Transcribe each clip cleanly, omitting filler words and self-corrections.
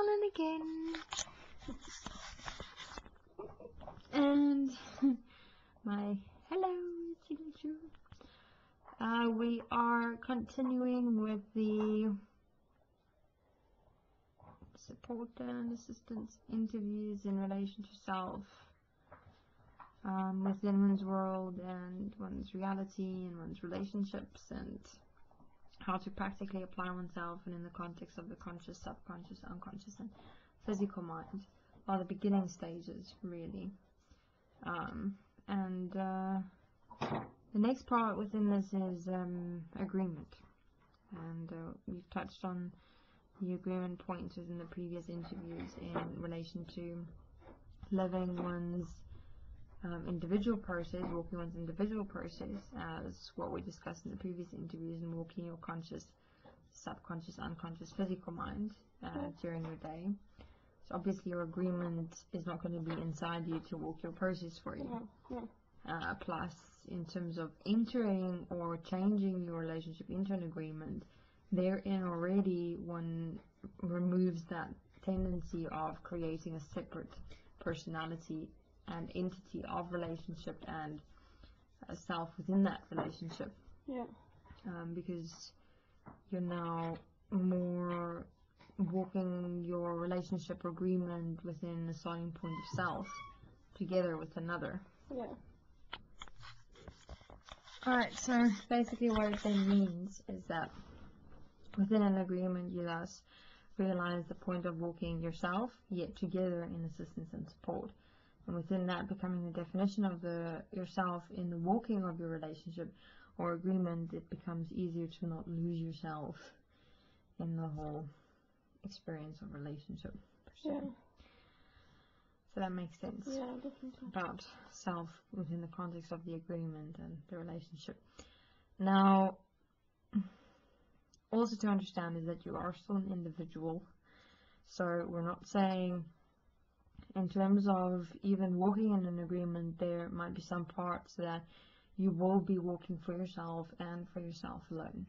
Marlen again. And my hello children. We are continuing with the support and assistance interviews in relation to self within one's world and one's reality and one's relationships, and how to practically apply oneself and in the context of the conscious, subconscious, unconscious and physical mind, are the beginning stages really. The next part within this is agreement, and we've touched on the agreement points within the previous interviews in relation to living one's individual process, walking one's individual process as what we discussed in the previous interviews, and walking your conscious, subconscious, unconscious, physical mind during your day. So obviously your agreement is not going to be inside you to walk your process for you. Plus, in terms of entering or changing your relationship into an agreement, therein already one removes that tendency of creating a separate personality and entity of relationship and a self within that relationship. Because you're now more walking your relationship agreement within the starting point of self together with another. Alright, so basically what it then means is that within an agreement you thus realize the point of walking yourself yet together in assistance and support. And within that becoming the definition of yourself in the walking of your relationship or agreement, it becomes easier to not lose yourself in the whole experience of relationship. So that makes sense. About self within the context of the agreement and the relationship. Now, also to understand is that you are still an individual. So we're not saying, in terms of even walking in an agreement, there might be some parts that you will be walking for yourself and for yourself alone.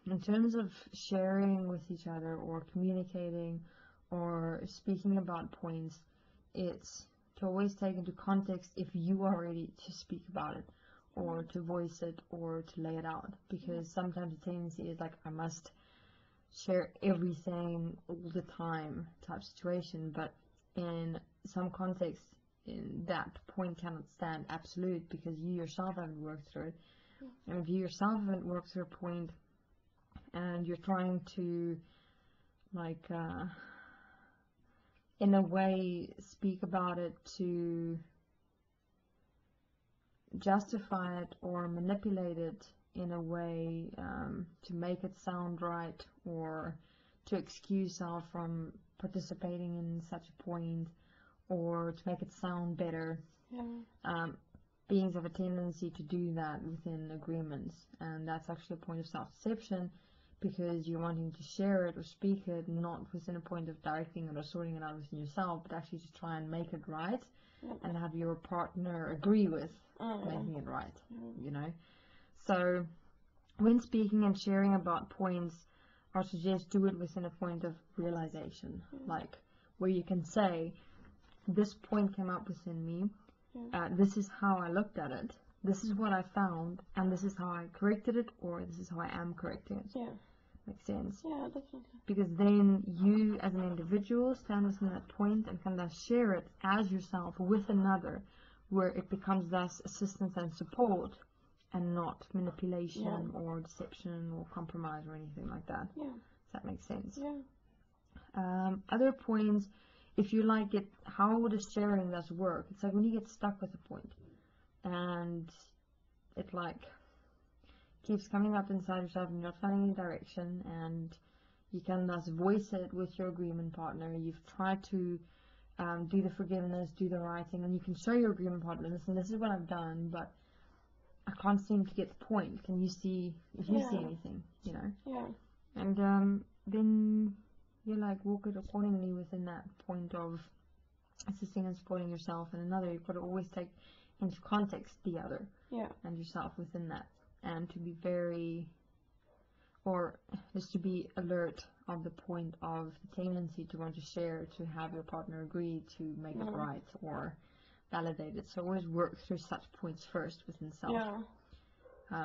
In terms of sharing with each other or communicating or speaking about points, it's to always take into context if you are ready to speak about it or to voice it or to lay it out, because sometimes the tendency is like, I must share everything all the time type situation, but in some context in that point cannot stand absolute because you yourself haven't worked through it. And if you yourself haven't worked through a point and you're trying to like in a way speak about it to justify it or manipulate it in a way to make it sound right or to excuse yourself from participating in such a point or to make it sound better. Beings have a tendency to do that within agreements, and that's actually a point of self-deception because you're wanting to share it or speak it not within a point of directing it or sorting it out within yourself, but actually to try and make it right and have your partner agree with making it right, you know. So when speaking and sharing about points, I suggest do it within a point of realization, like where you can say, this point came up within me, this is how I looked at it, this is what I found, and this is how I corrected it, or this is how I am correcting it. Makes sense? Definitely. Because then you as an individual stand within that point and can thus share it as yourself with another, where it becomes thus assistance and support and not manipulation or deception or compromise or anything like that. Does that make sense? Other points, if you like it, how does sharing thus work? It's like when you get stuck with a point and it like keeps coming up inside yourself and you're not finding any direction, and you can thus voice it with your agreement partner. You've tried to do the forgiveness, do the writing, and you can show your agreement partner, listen, this is what I've done, but I can't seem to get the point. Can you see if you see anything, you know? And then you like walk it accordingly within that point of assisting and supporting yourself and another. You've got to always take into context the other and yourself within that, and to be very or just to be alert of the point of the tendency to want to share, to have your partner agree to make it right or validate it. So always work through such points first within self. Yeah.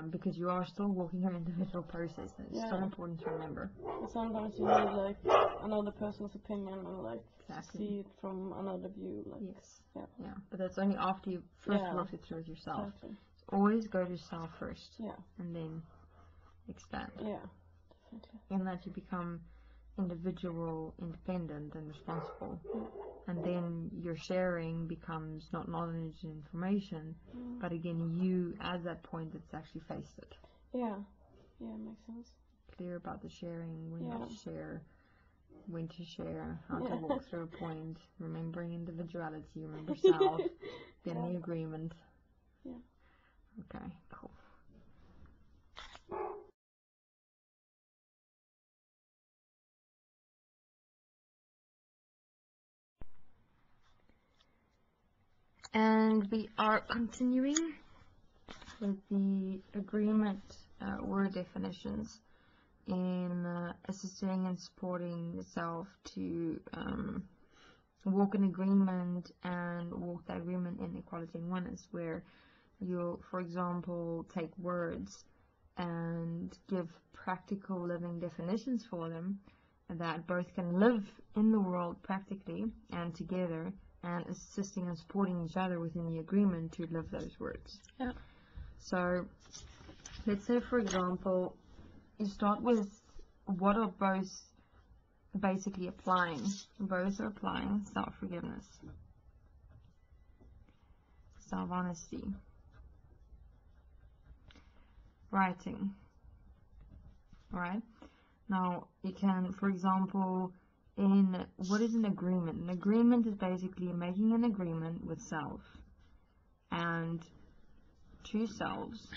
Because you are still walking your individual process, and it's so important to remember. And sometimes you need like another person's opinion and like see it from another view. Like, yes. Yeah. But that's only after you first worked it through with yourself. Exactly. So always go to self first. Yeah. And then expand. Yeah. Definitely. In that you become individual, independent, and responsible. And then your sharing becomes not knowledge and information, but again, you, at that point, that's actually faced it. Yeah. Yeah, makes sense. Clear about the sharing, when not to share, when to share, how to walk through a point, remembering individuality, remember self, then the agreement. Yeah. Okay, cool. And we are continuing with the agreement word definitions in assisting and supporting the self to walk in agreement and walk that agreement in equality and oneness, where you'll, for example, take words and give practical living definitions for them that both can live in the world practically and together, and assisting and supporting each other within the agreement to live those words. Yeah. So, let's say, for example, you start with what are both basically applying. Both are applying self-forgiveness, self-honesty, writing. Right? Now, you can, for example, in what is an agreement? An agreement is basically making an agreement with self and two selves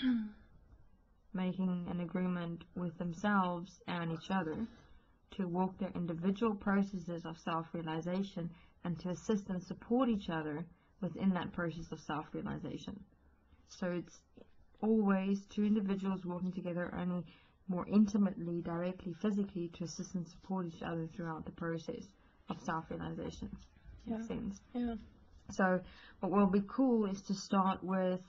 making an agreement with themselves and each other to walk their individual processes of self-realization and to assist and support each other within that process of self-realization. So it's always two individuals working together, only more intimately, directly, physically, to assist and support each other throughout the process of self-realization. Makes sense? Yeah. So what will be cool is to start with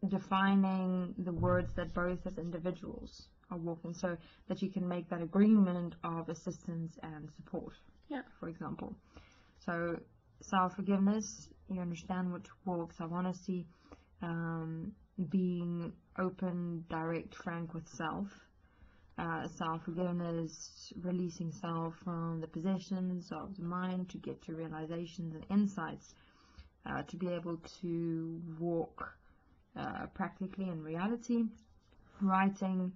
defining the words that both as individuals are walking, so that you can make that agreement of assistance and support. Yeah. For example. So self-forgiveness, you understand what to walk, self-honesty, being open, direct, frank with self. Self-forgiveness, releasing self from the possessions of the mind to get to realizations and insights, to be able to walk practically in reality. Writing,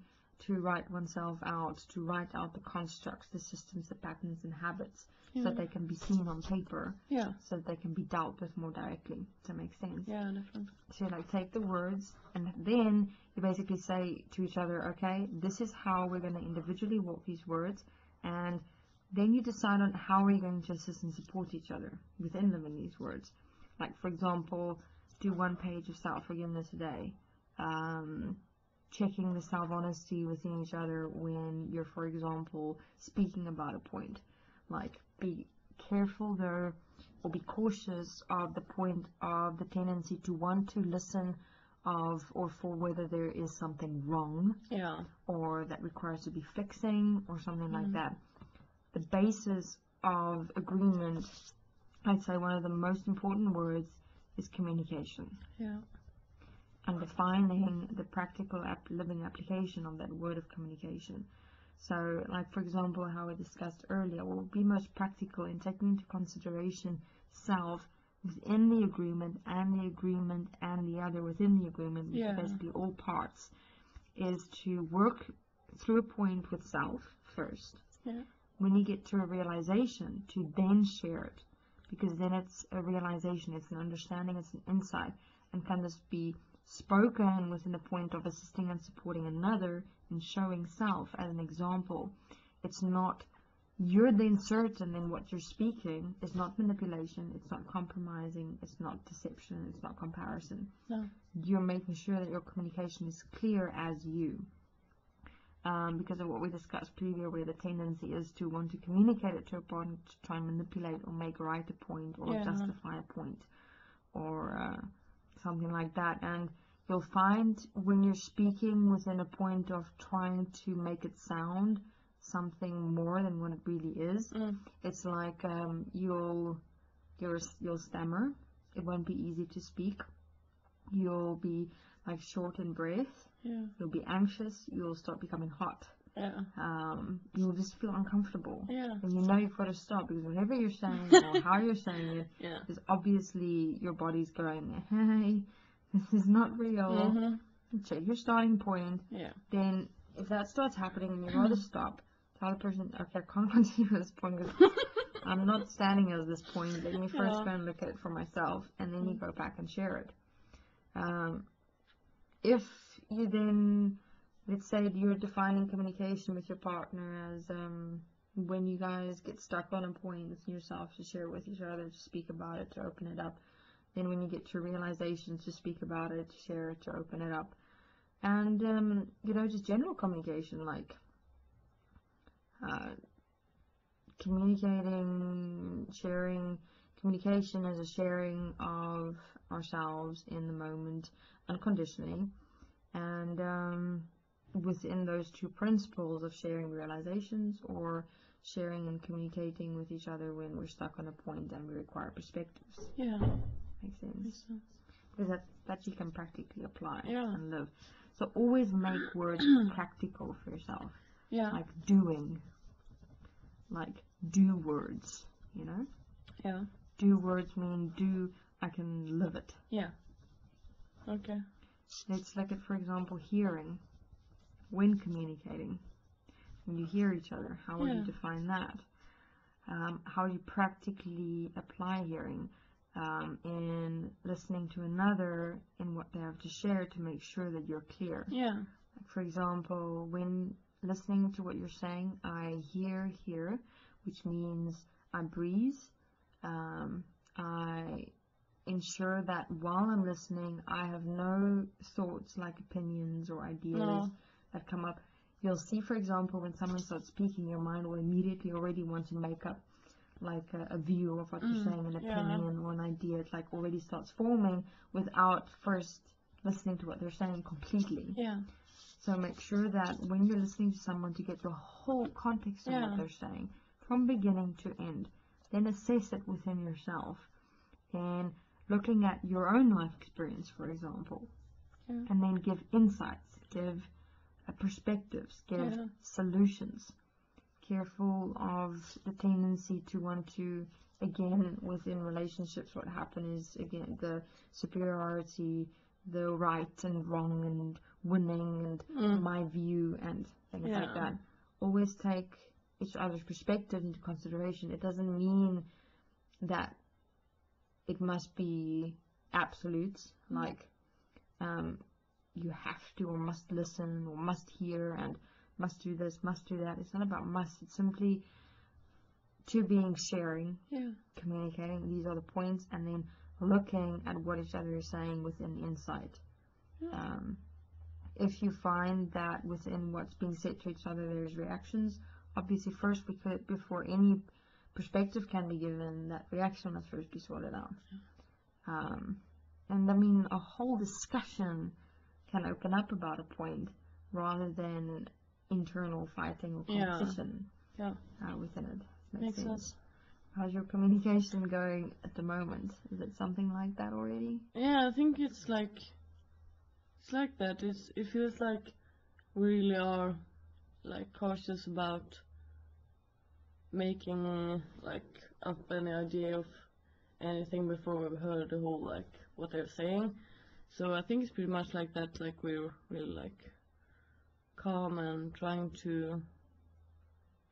to write oneself out, to write out the constructs, the systems, the patterns and habits, so that they can be seen on paper, so that they can be dealt with more directly. Does that make sense? Yeah, definitely. So you take the words, and then you basically say to each other, okay, this is how we're going to individually walk these words, and then you decide on how are you going to assist and support each other within living these words. Like, for example, do 1 page of self-forgiveness a day. Checking the self-honesty within each other when you're, for example, speaking about a point. Like, be careful though, or be cautious of the point of the tendency to want to listen of or for whether there is something wrong, or that requires to be fixing, or something like that. The basis of agreement, I'd say one of the most important words is communication. Yeah. And defining the practical living application of that word of communication. So, like, for example, how we discussed earlier, what would be most practical in taking into consideration self within the agreement and the other within the agreement, which is basically all parts, is to work through a point with self first. Yeah. When you get to a realization, to then share it, because then it's a realization, it's an understanding, it's an insight, and can this be spoken within the point of assisting and supporting another and showing self as an example. It's not, you're then certain in what you're speaking. It's not manipulation, it's not compromising, it's not deception, it's not comparison. No. You're making sure that your communication is clear as you. because of what we discussed previously, where the tendency is to want to communicate it to a partner to try and manipulate or make right a point or justify a point or something like that. And you'll find when you're speaking within a point of trying to make it sound something more than what it really is, it's like you'll stammer. It won't be easy to speak. You'll be like short in breath. Yeah. You'll be anxious. You'll start becoming hot. Yeah. You'll just feel uncomfortable. Yeah. And you know you've got to stop, because whatever you're saying or how you're saying it is obviously your body's going, hey, this is not real. Check your starting point. Yeah. Then if that starts happening and you rather stop, tell the person, okay, I can't continue at this point because I'm not standing at this point. Let me first go and look at it for myself, and then you go back and share it. If you then, let's say you're defining communication with your partner as when you guys get stuck on a point within yourself, to share it with each other, to speak about it, to open it up. Then when you get to realizations, to speak about it, to share it, to open it up. And, you know, just general communication, like communicating, sharing. Communication is a sharing of ourselves in the moment, unconditionally. And within those two principles of sharing realizations or sharing and communicating with each other when we're stuck on a point and we require perspectives. Yeah. Makes sense. Makes sense. Because that you can practically apply Yeah. and live. So always make words practical for yourself. Yeah. Like doing. Like do words, you know? Yeah. Do words mean do, I can live it. Yeah. Okay. Let's look at, for example, hearing. When communicating. When you hear each other, how would you define that? How you practically apply hearing in listening to another in what they have to share to make sure that you're clear. Yeah. Like for example, when listening to what you're saying, I hear, which means I breathe. I ensure that while I'm listening, I have no thoughts like opinions or ideas that come up. You'll see, for example, when someone starts speaking, your mind will immediately already want to make up like a view of what you're saying, an opinion or an idea. It like already starts forming without first listening to what they're saying completely. Yeah. So make sure that when you're listening to someone, to get the whole context of what they're saying from beginning to end. Then assess it within yourself and looking at your own life experience, for example, and then give insights, give perspectives, give solutions. Careful of the tendency to want to, again, within relationships, what happens is, again, the superiority, the right and wrong and winning and my view and things like that. Always take each other's perspective into consideration. It doesn't mean that it must be absolutes, like you have to or must listen or must hear and must do this, must do that. It's not about must. It's simply two beings sharing, communicating. These are the points, and then looking at what each other is saying within insight. If you find that within what's being said to each other there's reactions, obviously first, before any perspective can be given, that reaction must first be sorted out. And I mean, a whole discussion can open up about a point rather than internal fighting or competition within it. Makes sense. How's your communication going at the moment? Is it something like that already? Yeah, I think it's like that. It feels like we really are like cautious about making like up any idea of anything before we've heard the whole like what they're saying. So I think it's pretty much like that. Like we're really like calm and trying to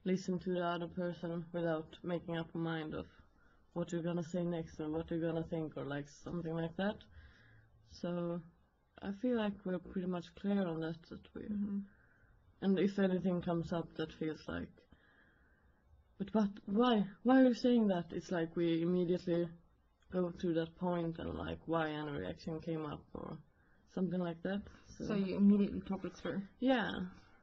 listen to the other person without making up a mind of what you're gonna say next or what you're gonna think or like something like that. So I feel like we're pretty much clear on that we and if anything comes up that feels like but why are you saying that, it's like we immediately go to that point and like why any reaction came up or something like that. So you immediately talk it through. Yeah.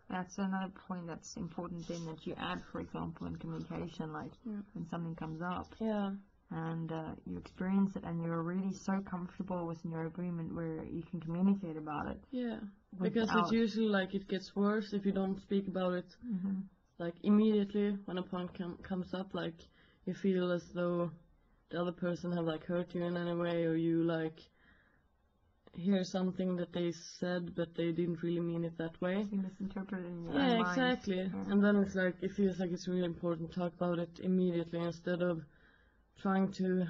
That's another point that's important then that you add, for example, in communication, like when something comes up. Yeah. And you experience it, and you're really so comfortable within your agreement where you can communicate about it. Yeah, because it's usually like it gets worse if you don't speak about it like immediately when a point comes up. Like you feel as though the other person have like hurt you in any way, or you like hear something that they said but they didn't really mean it that way. You misinterpret it in your own mind. Exactly. Yeah. And then it's like it feels like it's really important to talk about it immediately instead of trying to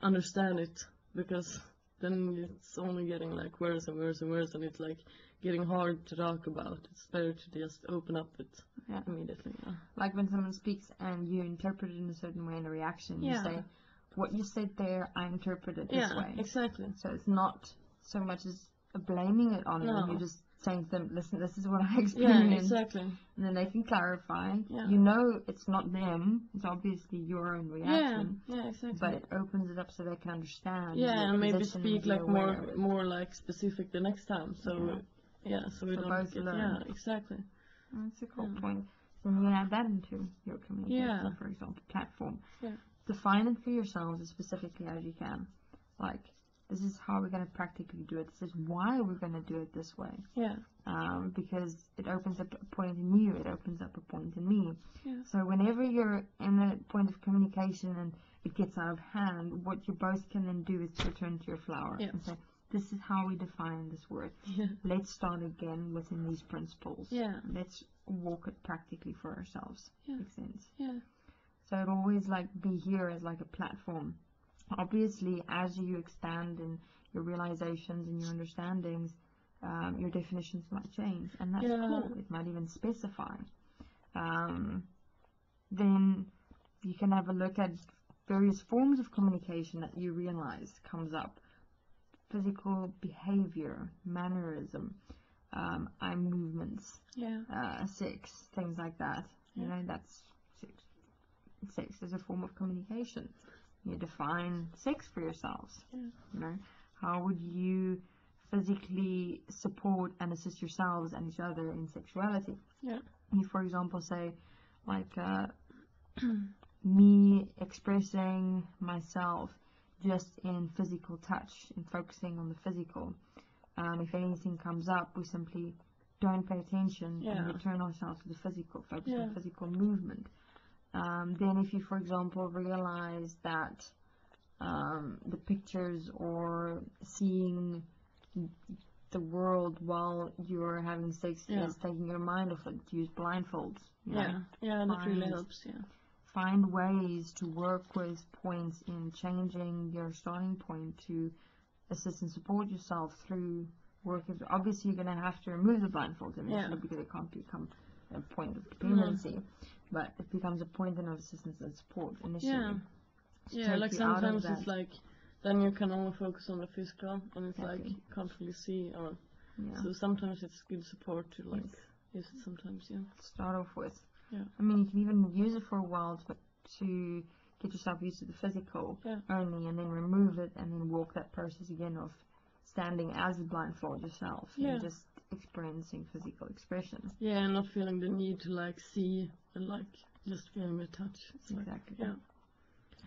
understand it, because then it's only getting like worse and worse and worse, and it's like getting hard to talk about. It's better to just open up it immediately. Yeah. Like when someone speaks and you interpret it in a certain way in a reaction, you say, what you said there, I interpret it this way. Exactly. So it's not so much as blaming it on them. You're just saying to them, listen, this is what I experienced. Yeah, exactly. And then they can clarify. Yeah. You know it's not them. It's obviously your own reaction. Yeah, exactly. But it opens it up so they can understand. Yeah, and maybe position speak and like more like specific the next time. So so we don't get exactly. That's a cool point. Then you add that into your communication, for example, platform. Yeah. Define it for yourselves as specifically as you can. Like, this is how we're going to practically do it. This is why we're going to do it this way. Yeah. Because it opens up a point in you. It opens up a point in me. Yeah. So whenever you're in a point of communication and it gets out of hand, what you both can then do is return to your flower and say, this is how we define this word. Yeah. Let's start again within these principles. Yeah. Let's walk it practically for ourselves. Yeah. Makes sense. Yeah. So it always like be here as like a platform. Obviously, as you expand in your realizations and your understandings, your definitions might change, and that's cool. It might even specify. Then you can have a look at various forms of communication that you realize comes up. Physical behavior, mannerism, eye movements, sex, things like that. You know, that's sex is a form of communication. You define sex for yourselves. You know, how would you physically support and assist yourselves and each other in sexuality? You, for example, say like me expressing myself just in physical touch and focusing on the physical. If anything comes up, we simply don't pay attention and return ourselves to the physical, focus on physical movement. Then if you, for example, realize that the pictures or seeing the world while you're having sex is taking your mind off it, use blindfolds. That really helps, Find ways to work with points in changing your starting point to assist and support yourself through work. Obviously, you're going to have to remove the blindfolds initially because it can't become a point of dependency. But it becomes a point of assistance and support initially. Like sometimes it's like then you can only focus on the physical, and it's like you can't really see. Or so sometimes it's good support to like use it sometimes. Start off with. I mean, you can even use it for a while to get yourself used to the physical only, and then remove it, and then walk that process again of standing as a blindfold yourself and just experiencing physical expression. And not feeling the need to like see and like just feeling the touch. Exactly.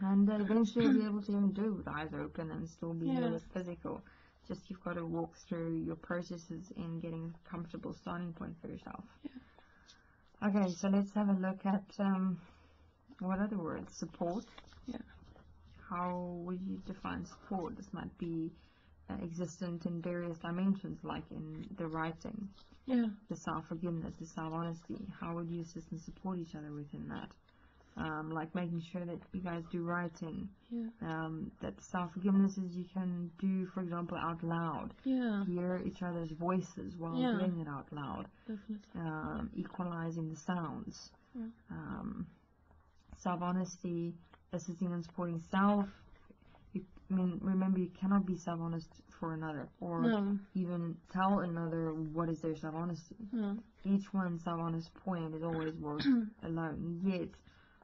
And eventually you'll be able to even do it with eyes open and still be here with physical. Just you've got to walk through your processes in getting a comfortable starting point for yourself. Okay, so let's have a look at what other words? Support. How would you define support? This might be existent in various dimensions, like in the writing, the self-forgiveness, the self-honesty. How would you assist and support each other within that? Like making sure that you guys do writing, that self-forgiveness is you can do, for example, out loud, hear each other's voices while doing it out loud, equalizing the sounds, self-honesty, assisting and supporting self. I mean, remember, you cannot be self-honest for another, or even tell another what is their self-honesty. Each one's self-honest point is always worth alone. Yet,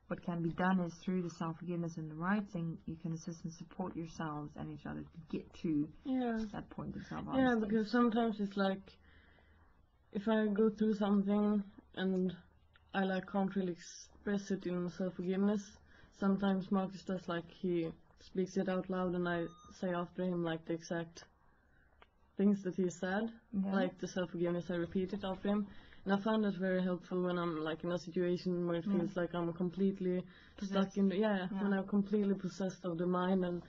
what can be done is through the self-forgiveness and the writing, you can assist and support yourselves and each other to get to that point of self-honesty. Because sometimes it's like, if I go through something and I like can't really express it in self-forgiveness, sometimes Marcus does, like, he speaks it out loud and I say after him like the exact things that he said, like the self-forgiveness, I repeat it after him. And I found that very helpful when I'm like in a situation where it feels like I'm completely stuck in the, when I'm completely possessed of the mind and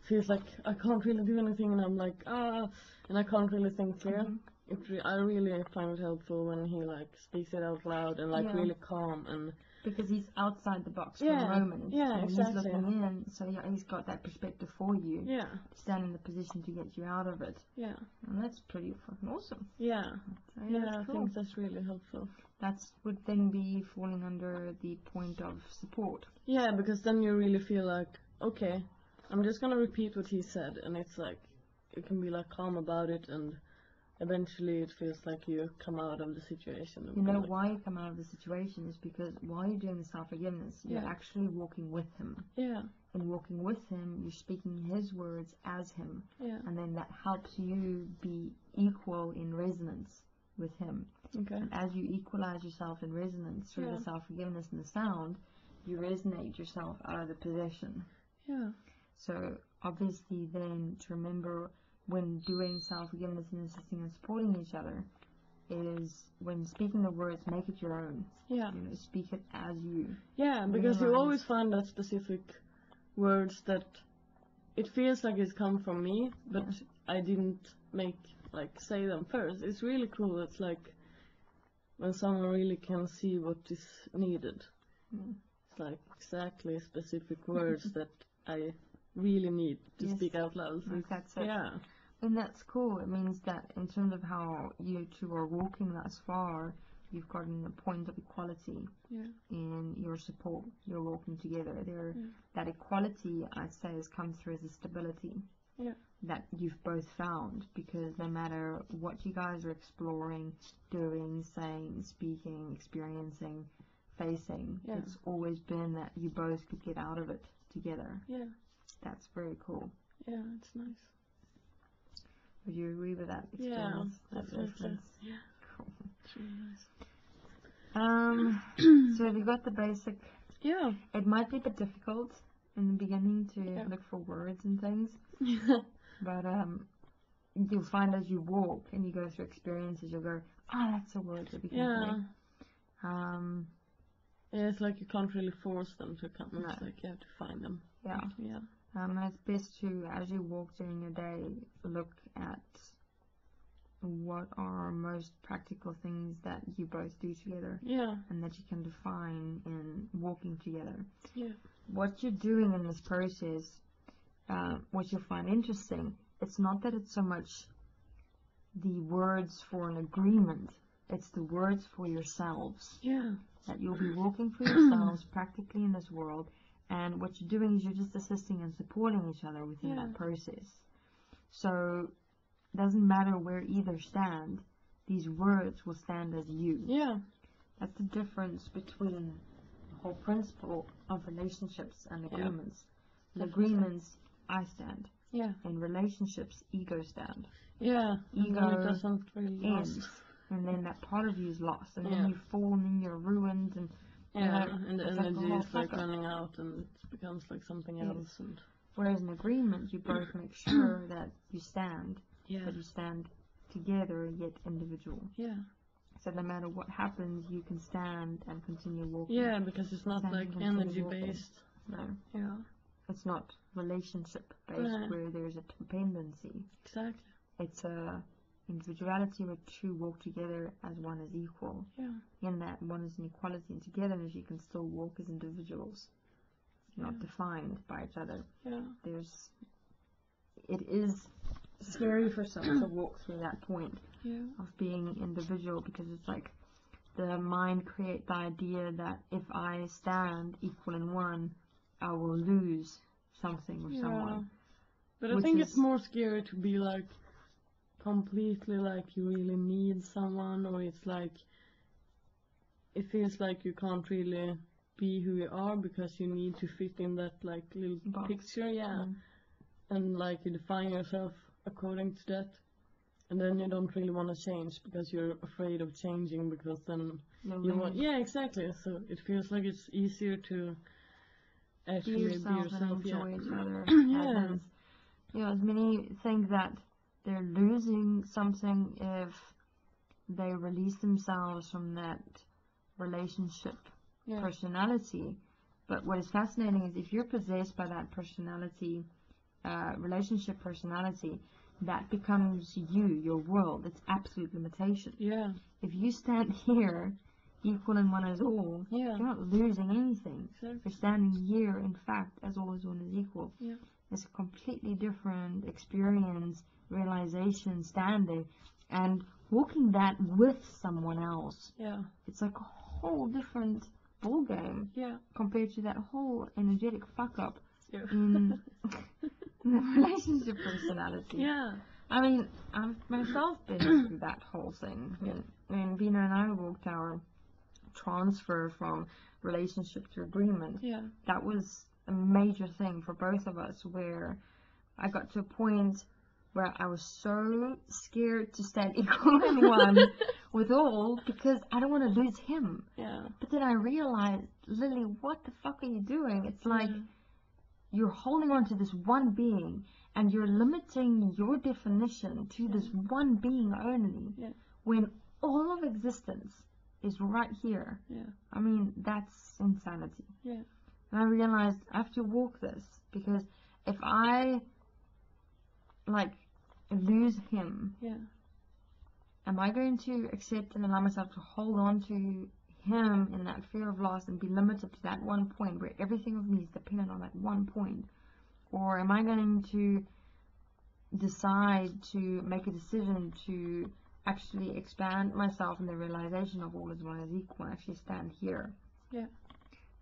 feels like I can't really do anything and I'm like, and I can't really think clear. I really find it helpful when he like speaks it out loud and like really calm and because he's outside the box for a moment. Yeah, exactly. He's looking in, so he's got that perspective for you. Yeah. To stand in the position to get you out of it. Yeah. And that's pretty fucking awesome. Yeah. So, I think that's really helpful. That would then be falling under the point of support. Yeah, because then you really feel like, okay, I'm just gonna repeat what he said, and it's like, you can be like calm about it, and eventually it feels like you come out of the situation. You know why you come out of the situation is because while you're doing the self-forgiveness, you're actually walking with him. Yeah. And walking with him, you're speaking his words as him. Yeah. And then that helps you be equal in resonance with him. Okay. And as you equalize yourself in resonance through the self-forgiveness and the sound, you resonate yourself out of the possession. Yeah. So obviously then to remember when doing self-forgiveness and assisting and supporting each other is when speaking the words, make it your own. Yeah. You know, speak it as you. Yeah, because you always find that specific words that it feels like it's come from me, but I didn't say them first. It's really cool. It's like when someone really can see what is needed. It's like exactly specific words that I really need to speak out loud. So that's it. Yeah. And that's cool. It means that in terms of how you two are walking thus far, you've gotten a point of equality in your support. You're walking together. That equality, I'd say, has come through as a stability that you've both found, because no matter what you guys are exploring, doing, saying, speaking, experiencing, facing, it's always been that you both could get out of it together. Yeah. That's very cool. Yeah, it's nice. Would you agree with that experience? Yeah, definitely. Yeah. Cool. It's really nice. So have you got the basic? Yeah. It might be a bit difficult in the beginning to look for words and things. But you'll find as you walk and you go through experiences, you'll go, that's a word that we can say. It's like you can't really force them to come. No. It's like you have to find them. Yeah. Yeah. And it's best to, as you walk during your day, look at what are most practical things that you both do together. Yeah. And that you can define in walking together. Yeah. What you're doing in this process, what you'll find interesting, it's not that it's so much the words for an agreement, it's the words for yourselves. Yeah. That you'll be walking for yourselves practically in this world, and what you're doing is you're just assisting and supporting each other within that process. So it doesn't matter where either stand, these words will stand as you. Yeah. That's the difference between the whole principle of relationships and agreements. In agreements, I stand. Yeah. In relationships, ego stand. Yeah. Ego doesn't really ends, and then that part of you is lost, and then you fall and then you're ruined, and and the energy is like fucker. running out, and it becomes like something else. And whereas in agreement, you both make sure that you stand, but you stand together yet individual. Yeah. So no matter what happens, you can stand and continue walking. Yeah, because it's not like energy based. No. Yeah. It's not relationship based where there's a dependency. Exactly. It's a individuality where two walk together as one is equal. Yeah. In that one is an equality, and togetherness you can still walk as individuals, not defined by each other. Yeah. It is scary for some to walk through that point of being individual, because it's like the mind create the idea that if I stand equal in one, I will lose something or someone. But I think it's more scary to be like completely like you really need someone, or it's like it feels like you can't really be who you are because you need to fit in that like little picture, and like you define yourself according to that. And then you don't really want to change because you're afraid of changing, because then you want, Lose. yeah, exactly. So it feels like it's easier to actually be yourself, and enjoy each other. Yeah. As, as many think that they're losing something if they release themselves from that relationship personality. But what is fascinating is if you're possessed by that personality, relationship personality, that becomes you, your world. It's absolute limitation. Yeah. If you stand here, equal in one is all, Yeah. you're not losing anything. Exactly. You're standing here, in fact, as all is one is equal. Yeah. It's a completely different experience, realization, standing, and walking that with someone else. Yeah. It's like a whole different ball game. Yeah. Compared to that whole energetic fuck up Yeah. in the relationship personality. Yeah. I mean, I've myself been through that whole thing. When Vina and I walked our transfer from relationship to agreement, Yeah. that was a major thing for both of us, where I got to a point where I was so scared to stand equal in one with all, because I don't want to lose him. Yeah. But then I realized, Lily, what the fuck are you doing? It's like you're holding on to this one being, and you're limiting your definition to this one being only, when all of existence is right here. Yeah. I mean, that's insanity. Yeah. And I realized I have to walk this, because if I lose him, am I going to accept and allow myself to hold on to him in that fear of loss and be limited to that one point where everything of me is dependent on that one point? Or am I going to decide to make a decision to actually expand myself in the realization of all is one is equal and actually stand here? Yeah.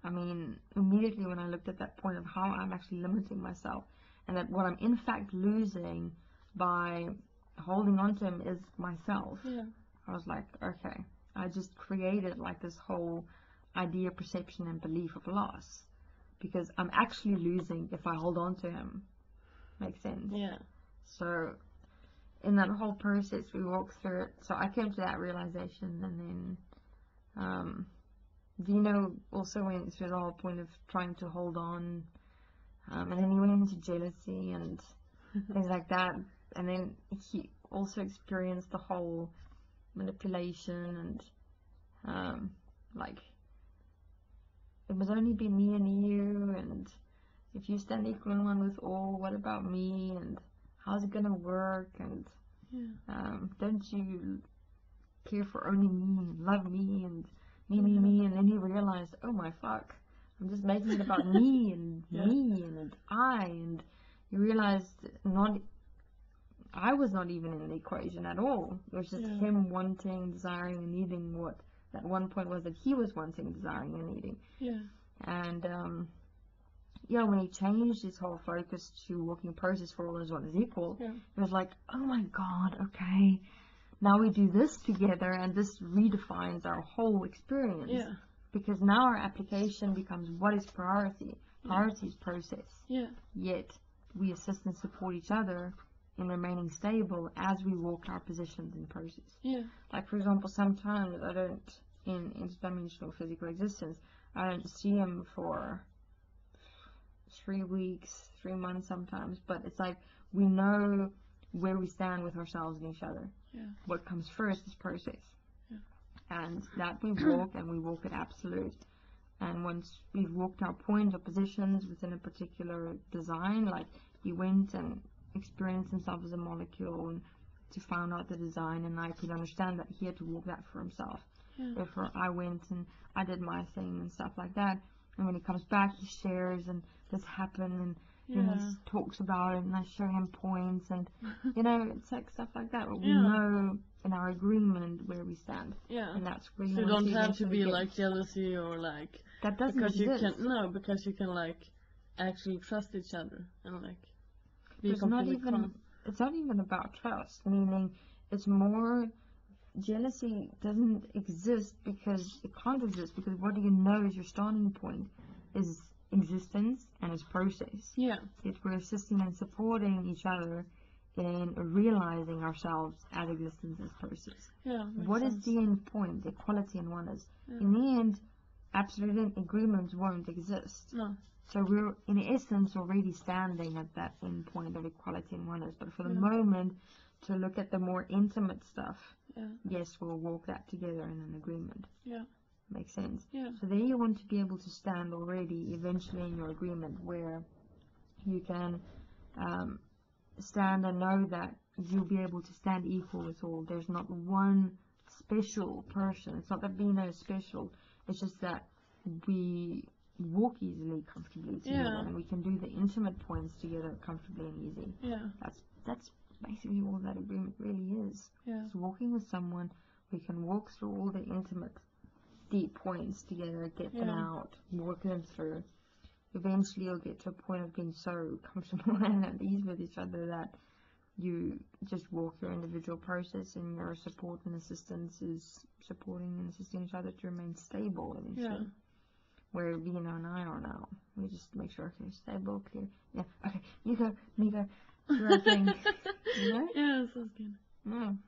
I mean, immediately when I looked at that point of how I'm actually limiting myself, and that what I'm in fact losing by holding on to him is myself, I was like, okay, I just created this whole idea, perception, and belief of loss, because I'm actually losing if I hold on to him. Makes sense? Yeah. So in that whole process we walked through it, so I came to that realization, and then Dino also went through the whole point of trying to hold on, and then he went into jealousy and things like that, and then he also experienced the whole manipulation and it was only be me and you, and if you stand equal in one with all, what about me, and how's it gonna work, and don't you care for only me and love me and me, and then he realized, oh my fuck, I'm just making it about me and me and I, and he realized I was not even in the equation at all. It was just him wanting, desiring, and needing what that one point was that he was wanting, desiring, and needing. Yeah. And when he changed his whole focus to walking process for all is one is equal, it was like, oh my god, okay, now we do this together, and this redefines our whole experience. Yeah. Because now our application becomes what is priority. Priority is process. Yeah. Yet we assist and support each other in remaining stable as we walk our positions in process. Yeah. Like, for example, sometimes I don't, in interdimensional physical existence, I don't see him for 3 weeks, 3 months sometimes, but it's like we know where we stand with ourselves and each other. Yeah. What comes first is process. Yeah. And that we walk, and we walk at absolute. And once we've walked our point or positions within a particular design, like he went and experienced himself as a molecule and to find out the design, and I could understand that he had to walk that for himself. Therefore I went and I did my thing and stuff like that, and when he comes back he shares, and this happened, and he talks about it, and I show him points, and it's like stuff like that, but we know in our agreement where we stand. And that's where you don't have to be like jealousy or like that doesn't because exist. Because you can like actually trust each other and like be it's completely calm. It's not even about trust, meaning it's more, jealousy doesn't exist because it can't exist, because what do you know is your starting point is existence and its process. Yet we're assisting and supporting each other in realizing ourselves as existence as process. Yeah. What is the end point? Equality and oneness. Yeah. In the end, absolute agreement won't exist. No. So we're in essence already standing at that end point of equality and oneness. But for the Yeah. moment, to look at the more intimate stuff, Yeah. yes, we'll walk that together in an agreement. Yeah. Makes sense. Yeah. So there you want to be able to stand already eventually in your agreement, where you can stand and know that you'll be able to stand equal with all. There's not one special person. It's not that we know special. It's just that we walk easily, comfortably together, Yeah. and we can do the intimate points together comfortably and easy. Yeah. That's basically all that agreement really is. Yeah. It's walking with someone. We can walk through all the intimate, deep points together, get them Yeah. out, work them through. Eventually you'll get to a point of being so comfortable and at ease with each other that you just walk your individual process, and your support and assistance is supporting and assisting each other to remain stable eventually. Yeah. Where Vina and I are now. We just make sure, okay, stable, clear. Yeah, okay, you go, me go. Do our thing. You know? Yeah, sounds good. No.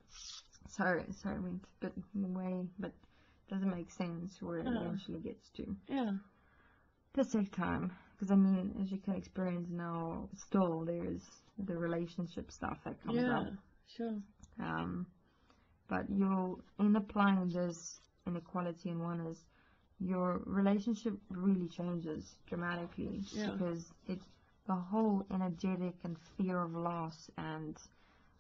Sorry, I went a bit away, but it doesn't make sense where it eventually gets to. Yeah. Does take time, because I mean, as you can experience now, still there's the relationship stuff that comes up. Sure. But you'll, in applying this inequality and oneness, your relationship really changes dramatically, because it's the whole energetic and fear of loss and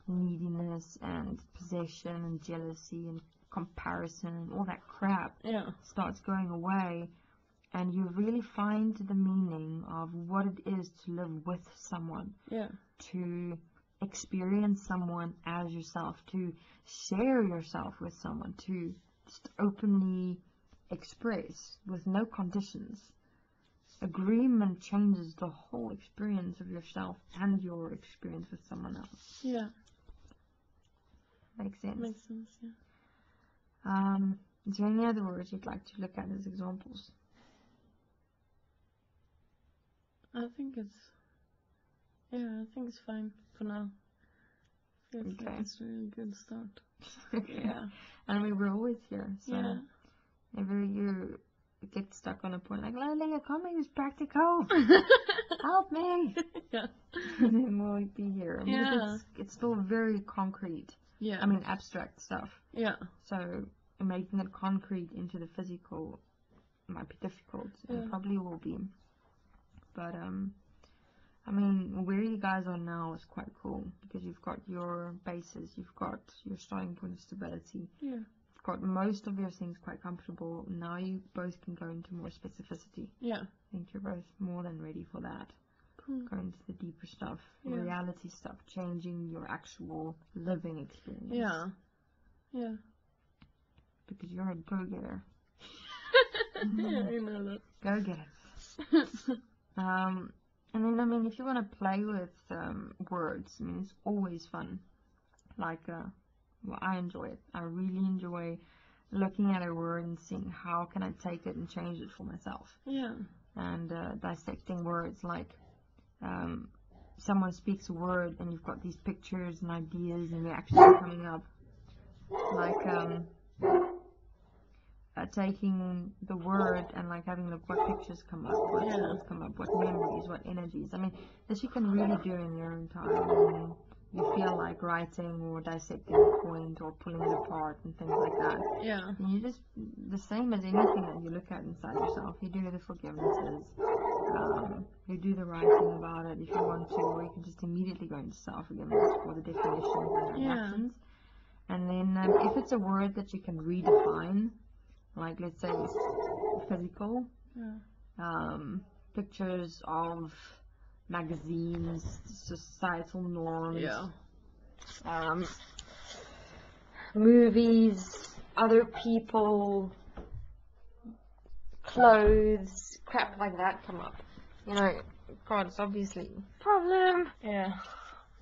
neediness and possession and jealousy and comparison and all that crap starts going away. And you really find the meaning of what it is to live with someone, to experience someone as yourself, to share yourself with someone, to just openly express with no conditions. Agreement changes the whole experience of yourself and your experience with someone else. Yeah. Makes sense? Makes sense, yeah. Is there any other words you'd like to look at as examples? I think it's fine for now. Feels like it's a really good start. Yeah. I mean, we're always here, so if you get stuck on a point like, Lily, I can't make this practical. Help me. Yeah. Then we'll be here. I mean, it's still very concrete. Yeah. I mean, abstract stuff. Yeah. So making it concrete into the physical might be difficult, and probably will be. But I mean, where you guys are now is quite cool, because you've got your bases, you've got your starting point of stability. Yeah. You've got most of your things quite comfortable. Now you both can go into more specificity. Yeah. I think you're both more than ready for that. Cool. Go into the deeper stuff, reality stuff, changing your actual living experience. Yeah. Yeah. Because you're a go-getter. Yeah, you know that. Go-getter. And then, I mean, if you want to play with words, I mean, it's always fun. Like, well, I enjoy it. I really enjoy looking at a word and seeing how can I take it and change it for myself. Yeah. And dissecting words, like someone speaks a word and you've got these pictures and ideas and reactions coming up. Like taking the word and like having a look what pictures come up, what thoughts come up, what memories, what energies. I mean, this you can really do in your own time when you feel like writing or dissecting a point or pulling it apart and things like that. Yeah. And you just, the same as anything that you look at inside yourself, you do the forgivenesses, you do the writing about it if you want to, or you can just immediately go into self-forgiveness for the definitions and reactions. And then if it's a word that you can redefine, like let's say physical, pictures of magazines, societal norms, movies, other people, clothes, crap like that come up. You know, God, it's obviously a problem. Yeah.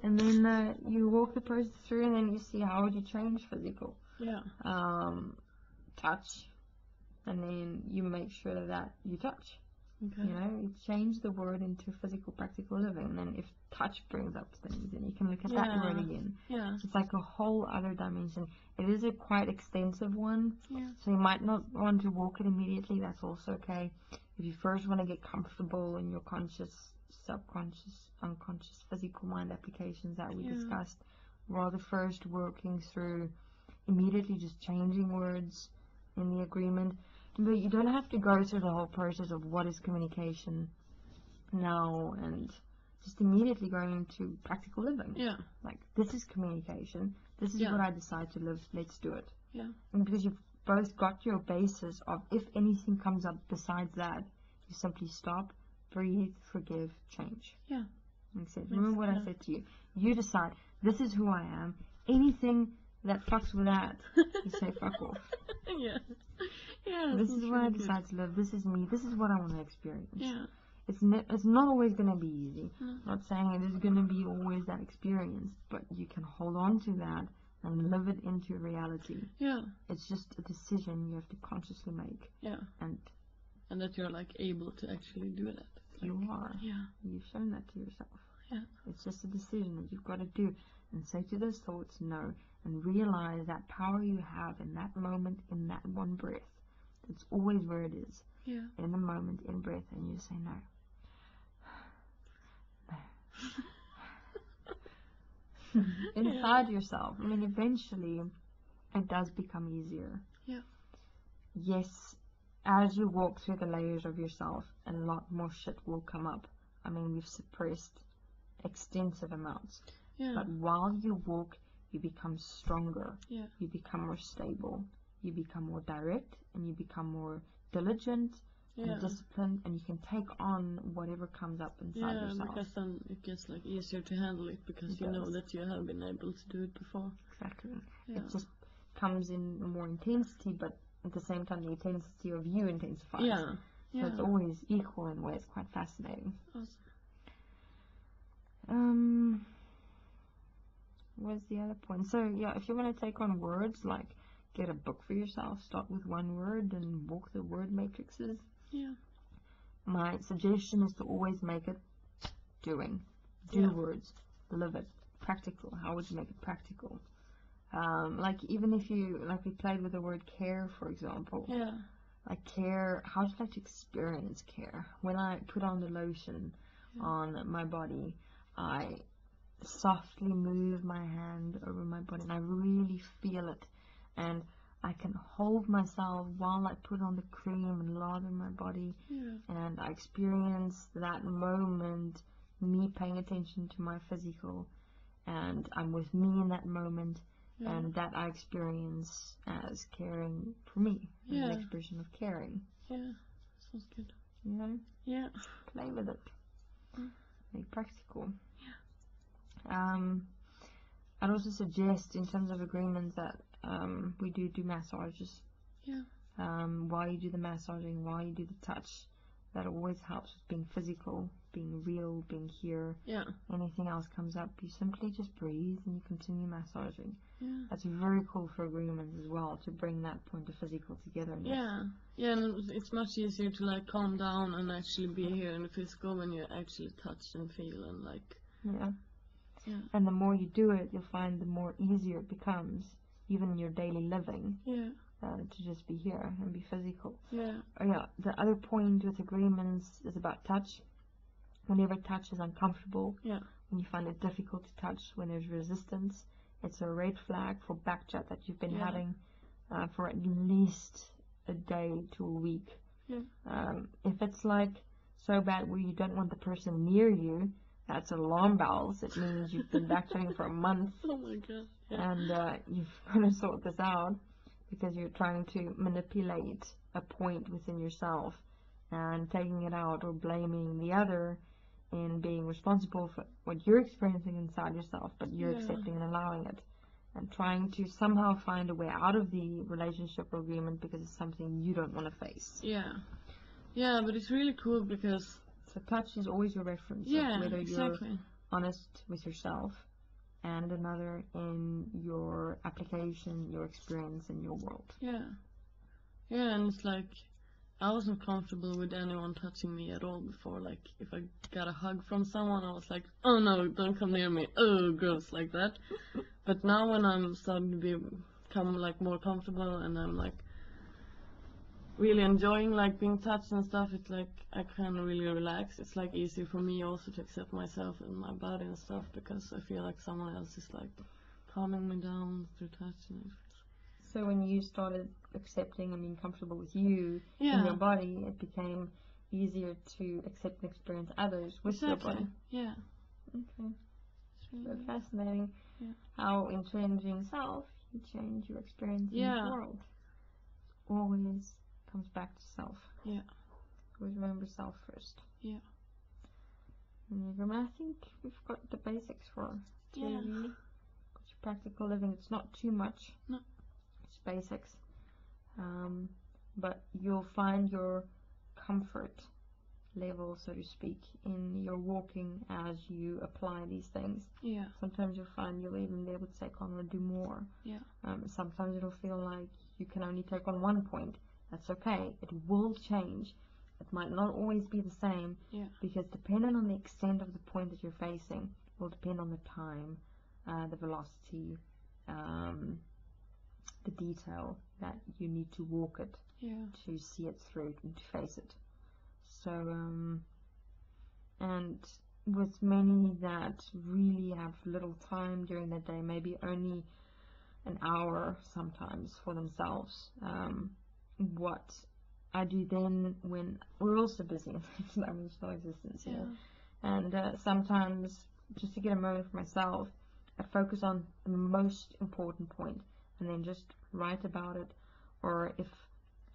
And then you walk the process through, and then you see how would you change physical. Yeah. Touch. And then you make sure that you touch. Okay. You know, you change the word into physical, practical living. And then if touch brings up things, then you can look at that word again. Yeah. It's like a whole other dimension. It is a quite extensive one. Yeah. So you might not want to walk it immediately. That's also okay. If you first want to get comfortable in your conscious, subconscious, unconscious, physical mind applications that we discussed, rather first working through immediately just changing words in the agreement. But you don't have to go through the whole process of what is communication now and just immediately going into practical living. Yeah. Like, this is communication. This is what I decide to live. Let's do it. Yeah. And because you've both got your basis of if anything comes up besides that, you simply stop, breathe, forgive, change. Yeah. Like I said, remember what I said to you. You decide, this is who I am. Anything that fucks with that, you say fuck off. Yeah. Yeah. This is where I decide to live. This is me. This is what I want to experience. Yeah. It's not always going to be easy. No. I'm not saying it is going to be always that experience, but you can hold on to that and live it into reality. Yeah. It's just a decision you have to consciously make. Yeah. And that you're like able to actually do that. Like, you are. Yeah. You've shown that to yourself. Yeah. It's just a decision that you've got to do. And say to those thoughts, no. And realize that power you have in that moment, in that one breath. It's always where it is. Yeah. In the moment, in breath. And you say no. No. Inside yourself. I mean, eventually, it does become easier. Yeah. Yes, as you walk through the layers of yourself, a lot more shit will come up. I mean, we've suppressed extensive amounts. Yeah. But while you walk, you become stronger. Yeah. You become more stable. You become more direct, and you become more diligent and disciplined, and you can take on whatever comes up inside yourself. Yeah, because then it gets like easier to handle it because you know that you have been able to do it before. Exactly. Yeah. It just comes in more intensity, but at the same time the intensity of you intensifies. Yeah. So it's always equal in a way. It's quite fascinating. Awesome. What's the other point? So yeah, if you want to take on words, like get a book for yourself, start with one word and walk the word matrices. Yeah. My suggestion is to always make it doing. Do words. Live it. Practical. How would you make it practical? Like even if you, like we played with the word care, for example. Yeah. Like care, how do you like to experience care? When I put on the lotion on my body, I softly move my hand over my body and I really feel it. And I can hold myself while I put on the cream and lather my body. Yeah. And I experience that moment, me paying attention to my physical. And I'm with me in that moment. Yeah. And that I experience as caring for me. As an expression of caring. Yeah. Sounds good. You know? Yeah. Play with it. Make practical. Yeah. I'd also suggest in terms of agreements that we do massages. Yeah. While you do the massaging, while you do the touch, that always helps with being physical, being real, being here. Yeah. Anything else comes up, you simply just breathe and you continue massaging. Yeah. That's very cool for agreements as well, to bring that point of physical together. Yeah. Yeah, and it's much easier to like calm down and actually be here in the physical when you actually touch and feel and like. Yeah. Yeah. And the more you do it, you'll find the more easier it becomes, even in your daily living. Yeah. To just be here and be physical. Yeah. The other point with agreements is about touch. Whenever touch is uncomfortable, Yeah. when you find it difficult to touch, when there's resistance, it's a red flag for backchat that you've been having for at least a day to a week. Yeah. If it's like so bad where you don't want the person near you, that's alarm bells. It means you've been backchatting for a month. Oh my god. Yeah. And you've got to sort this out, because you're trying to manipulate a point within yourself and taking it out or blaming the other and being responsible for what you're experiencing inside yourself, but you're accepting and allowing it, and trying to somehow find a way out of the relationship or agreement because it's something you don't want to face. Yeah. Yeah, but it's really cool because so touch is always your reference of whether you're honest with yourself and another in your application, your experience in your world. Yeah. Yeah, and it's like I wasn't comfortable with anyone touching me at all before. Like, if I got a hug from someone, I was like, oh no, don't come near me. Oh, gross, like that. But now when I'm starting to become like more comfortable and I'm like really enjoying like being touched and stuff, it's like I can really relax. It's like easier for me also to accept myself and my body and stuff, because I feel like someone else is like calming me down through touch. And So when you started accepting and being comfortable with you in yeah, your body, it became easier to accept and experience others with your exactly. body. Yeah. Okay. It's So really, fascinating yeah. how in changing self, you change your experience in Yeah. the world. Always comes back to self. Yeah. Always remember self first. Yeah. And I think we've got the basics for today. Yeah. Got your practical living. It's not too much. No. It's basics. But you'll find your comfort level, so to speak, in your walking as you apply these things. Yeah. Sometimes you'll find you'll even be able to take on and do more. Yeah. Sometimes it'll feel like you can only take on one point. That's okay. It will change. It might not always be the same, Yeah. because depending on the extent of the point that you're facing will depend on the time, the velocity, the detail that you need to walk it Yeah. to see it through and to face it. So, and with many that really have little time during the day, maybe only an hour sometimes for themselves, what I do then, when we're also busy in dimensional existence, you know, and sometimes just to get a moment for myself, I focus on the most important point and then just write about it. Or if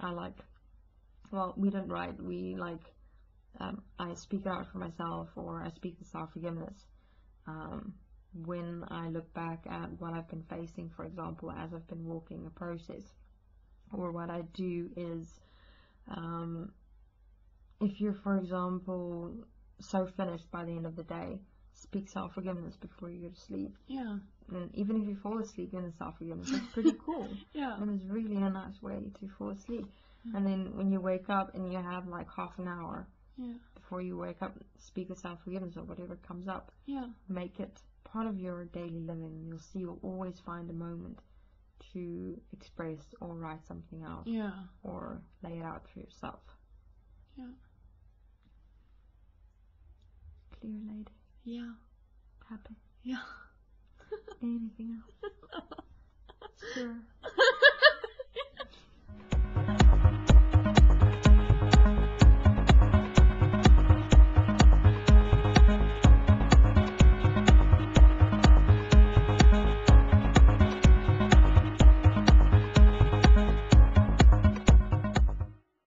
I like, well, we don't write, we like, I speak out for myself, or I speak the self-forgiveness. When I look back at what I've been facing, for example, as I've been walking a process, or what I do is, if you're, for example, so finished by the end of the day, speak self-forgiveness before you go to sleep. Yeah. And even if you fall asleep in the self-forgiveness, that's pretty cool. Yeah. And it's really a nice way to fall asleep. And then when you wake up and you have like half an hour before you wake up, speak of self-forgiveness or whatever comes up. Yeah. Make it part of your daily living. You'll see you'll always find a moment to express or write something out. Yeah. Or lay it out for yourself. Yeah. Clear lady. Yeah. Happy. Yeah. Anything else? Sure.